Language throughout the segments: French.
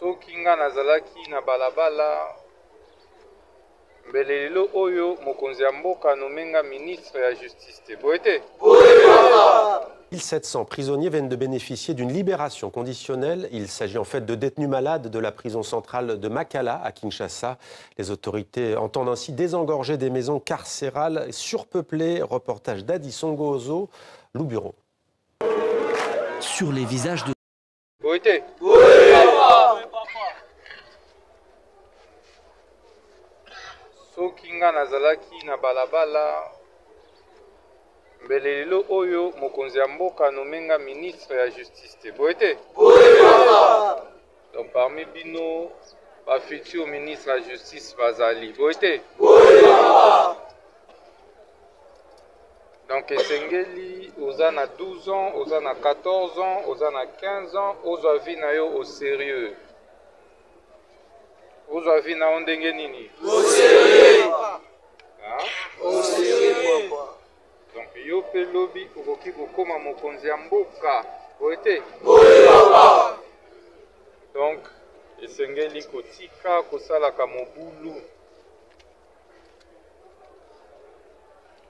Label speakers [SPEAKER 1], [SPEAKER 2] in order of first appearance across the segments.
[SPEAKER 1] soki nga nazalaki na balabala mbele lelo oyo mokonzi ya mboka nomenga ministre ya justice te boyete
[SPEAKER 2] 1700 prisonniers viennent de bénéficier d'une libération conditionnelle. Il s'agit en fait de détenus malades de la prison centrale de Makala à Kinshasa. Les autorités entendent ainsi désengorger des maisons carcérales surpeuplées. Reportage d'Addisson Gozo, Lou Bureau.
[SPEAKER 3] Sur les visages de...
[SPEAKER 1] boyete soki nga nazalaki na balabala mbele lelo oyo mokonzi ya mboka nomenga ministre ya justice te boyete donc parmi bino bafutur ministre ya justice bazali boyete donc esengeli oza na 12 ans oza na 14 ans oza na 15 ans ozwa vi na yo au sérieux ozwa vi na yo ndenge nini donc yo mpe lobi okoki kokoma mokonzi ya mboka boyete donc esengeli kotika kosalaka mobulu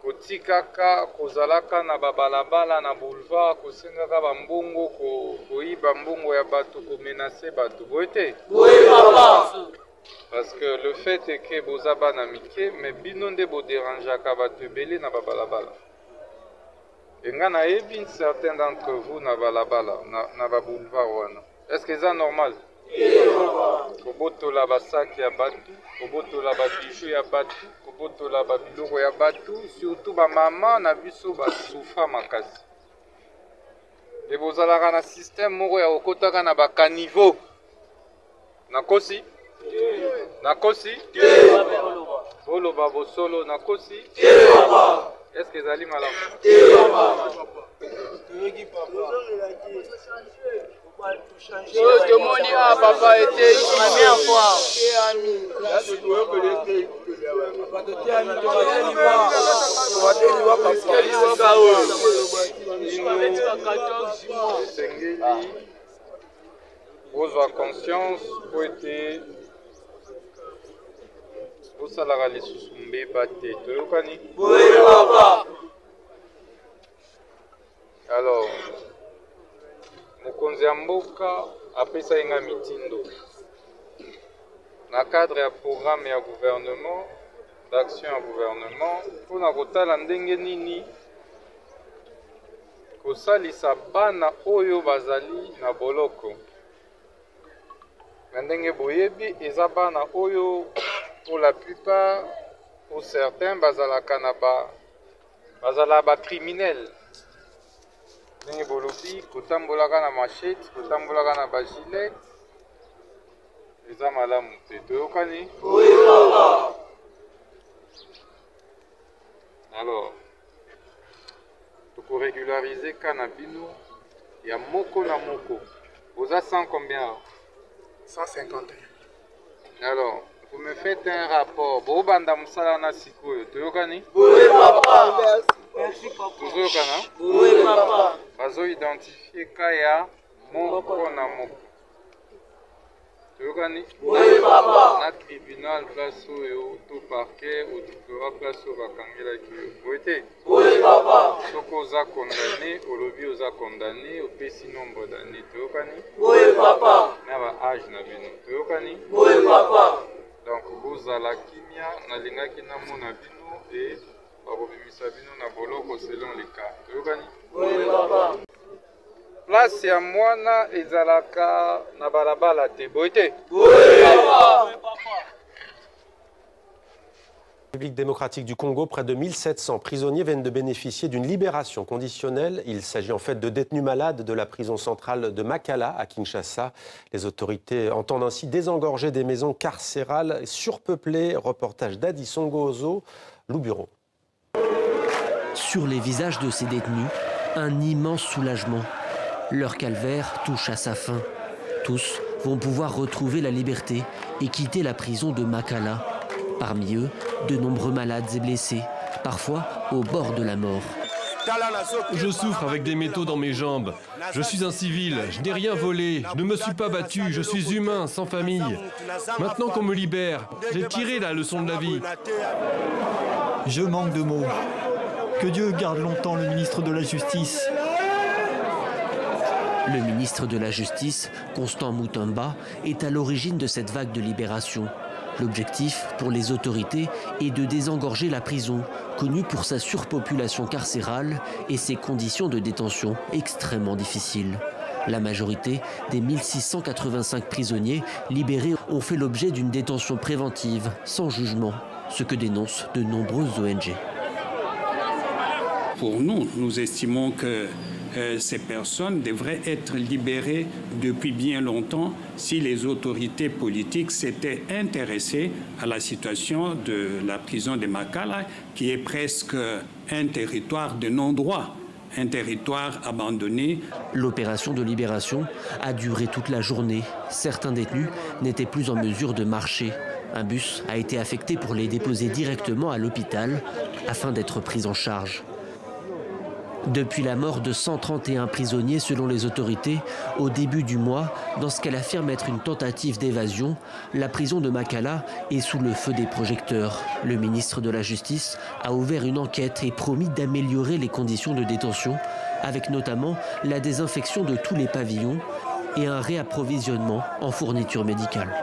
[SPEAKER 1] kotikaka kozalaka na babalabala na boulevard kosengaka bambongo koyiba mbongo ya bato komenase bato boyete parce que le fait est que boza bana mike mais bino nde boderangeaka bato ebele na babalabala enga nayebi certains d'entre vous na balabala na baboulevard wana est-ce que eza normal kobotola basaki ya batu kobotola babiju ya batu kobotola babiloko ya batu surtout bamama na biso basufa makasi e bozalaka na système moko ya kokotaka na bakaniveau nakosi nakosi boloba bosolo nakosi est-ce que ezali malamu
[SPEAKER 4] tomoni a papa était première fois
[SPEAKER 1] esengeli ozwa conscience po ete osalaka lisusu mbeba te toyokani alors mokonzi ya mboka apesa yenga mitindo na cadre ya programme ya gouvernement d'action ya gouvernement mpona kotala ndenge nini kosalisa bana oyo bazali na boloko na ndenge boyebi eza bana oyo pour la plupart pour certains bazalaka na bazala criminel ndenge bolobi kotambolaka na machete kotambolaka na bagilete eza malamu te toyokani alors tokorégularize ka na bino ya moko na moko oza 100 combien
[SPEAKER 4] 151
[SPEAKER 1] alors vous me faites un rapport bobanda mosala na sikoyo toyokani
[SPEAKER 4] merci papa
[SPEAKER 1] tozoyokana bazoidentifie ka ya moko na moko toyokani na tribunal place oyo to parquet auditora place oyo bakangelaki yo boyete soki oza condamné olobi oza condamné opesi nombre d'année toyokani na baage na bino toyokani donc bozala kimia nalingaki namona bino e bakobimisa bino na boloko selon le cas toyokani place ya mwana ezalaka na balabala te boyete
[SPEAKER 2] République démocratique du Congo, près de 1700 prisonniers viennent de bénéficier d'une libération conditionnelle. Il s'agit en fait de détenus malades de la prison centrale de Makala à Kinshasa. Les autorités entendent ainsi désengorger des maisons carcérales surpeuplées. Reportage d'Addisson Gozo, Lou Bureau.
[SPEAKER 3] Sur les visages de ces détenus, un immense soulagement. Leur calvaire touche à sa fin. Tous vont pouvoir retrouver la liberté et quitter la prison de Makala. Parmi eux, de nombreux malades et blessés, parfois au bord de la mort.
[SPEAKER 5] Je souffre avec des métaux dans mes jambes. Je suis un civil, je n'ai rien volé, je ne me suis pas battu, je suis humain, sans famille. Maintenant qu'on me libère, j'ai tiré la leçon de la vie.
[SPEAKER 6] Je manque de mots. Que Dieu garde longtemps le ministre de la Justice.
[SPEAKER 3] Le ministre de la Justice, Constant Mutamba, est à l'origine de cette vague de libération. L'objectif pour les autorités est de désengorger la prison, connue pour sa surpopulation carcérale et ses conditions de détention extrêmement difficiles. La majorité des 1685 prisonniers libérés ont fait l'objet d'une détention préventive, sans jugement, ce que dénoncent de nombreuses ONG.
[SPEAKER 7] Pour nous, nous estimons que ces personnes devraient être libérées depuis bien longtemps si les autorités politiques s'étaient intéressées à la situation de la prison de Makala, qui est presque un territoire de non-droit, un territoire abandonné.
[SPEAKER 3] L'opération de libération a duré toute la journée. Certains détenus n'étaient plus en mesure de marcher. Un bus a été affecté pour les déposer directement à l'hôpital afin d'être pris en charge. Depuis la mort de 131 prisonniers selon les autorités, au début du mois, dans ce qu'elle affirme être une tentative d'évasion, la prison de Makala est sous le feu des projecteurs. Le ministre de la Justice a ouvert une enquête et promis d'améliorer les conditions de détention, avec notamment la désinfection de tous les pavillons et un réapprovisionnement en fournitures médicales.